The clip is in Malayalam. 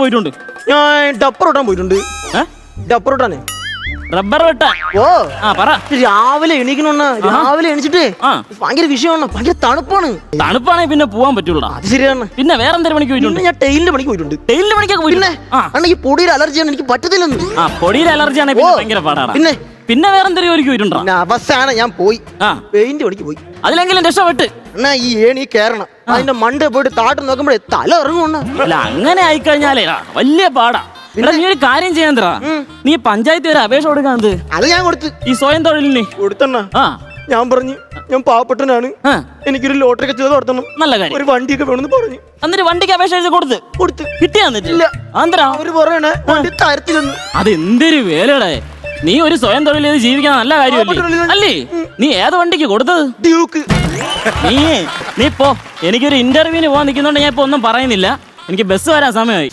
പോയിട്ടുണ്ട്. ഞാൻ ഡപ്പർ ഓട്ടാൻ പോയിട്ടുണ്ട്. ഡപ്പർ ഓട്ടാണ്. റബ്ബർ വെട്ടാ. ഓ പറ. രാവിലെ എണീക്കണ രാവിലെ എണീച്ചിട്ട് ഭയങ്കര വിഷയമാണ്. ഭയങ്കര തണുപ്പാണ്. തണുപ്പാണെങ്കിൽ പിന്നെ പോവാൻ പറ്റൂടാ. അത് ശരിയാണ്. പിന്നെ വേറെ എന്തെങ്കിലും പണിക്ക് പോയിട്ടുണ്ട്? ഞാൻ ടൈലിന്റെ പണിക്ക് പോയിട്ടുണ്ട്. ടൈലിന്റെ പണിക്കൊക്കെ പോയില്ലേ? ഈ പൊടിയുടെ അലർജിയാണ്, എനിക്ക് പറ്റത്തില്ലെന്ന്. പൊടിയുടെ അലർജി ആണെങ്കിൽ ഭയങ്കര പാടാണ്. പിന്നെ വേറെ എന്തെങ്കിലും ജോലിക്ക് പോയിട്ടുണ്ടോ? അവസാനം ഞാൻ പോയി പെയിന്റ് പണിക്ക് പോയി. അതിലെങ്കിലും രക്ഷപ്പെട്ട്. എന്നാ ഈ ഏണി കേറണം, അതിന്റെ മണ്ട പോയിട്ട് താട്ട് നോക്കുമ്പോഴേ തല ഇറങ്ങുന്ന. അല്ല അങ്ങനെ ആയിക്കഴിഞ്ഞാലേ വലിയ പാടാ. നീ ഒരു കാര്യം ചെയ്യാൻ തരാ, നീ പഞ്ചായത്ത് വരെ അപേക്ഷ കൊടുക്കാത്. അത് ഞാൻ കൊടുത്തു. ഈ സ്വയം തൊഴിലിന് കൊടുത്തണ്ണ. ഞാൻ പറഞ്ഞു ഞാൻ പാവപ്പെട്ടനാണ്, എനിക്കൊരു ലോട്ടറി കച്ചവടം നടത്തണം, നല്ല കാര്യം, ഒരു വണ്ടിയൊക്കെ വേണമെന്ന് പറഞ്ഞു. എന്നിട്ട് വണ്ടിക്ക് അപേക്ഷ എഴുതി കൊടുത്ത് കിട്ടിയാ? അവര് പറയണേ വണ്ടി തരത്തില്ലെന്ന്. അതെന്തൊരു വേലയുടെ. നീ ഒരു സ്വയം തൊഴിൽ ചെയ്ത് ജീവിക്കാൻ നല്ല കാര്യമല്ലേ അല്ലേ? നീ ഏത് വണ്ടിക്ക് കൊടുത്തത്? ഡ്യൂക്ക്. നീ പോ, എനിക്കൊരു ഇന്റർവ്യൂവിന് പോകാൻ നിൽക്കുന്നുണ്ട്. ഞാൻ ഇപ്പൊ ഒന്നും പറയുന്നില്ല, എനിക്ക് ബസ് വരാൻ സമയമായി.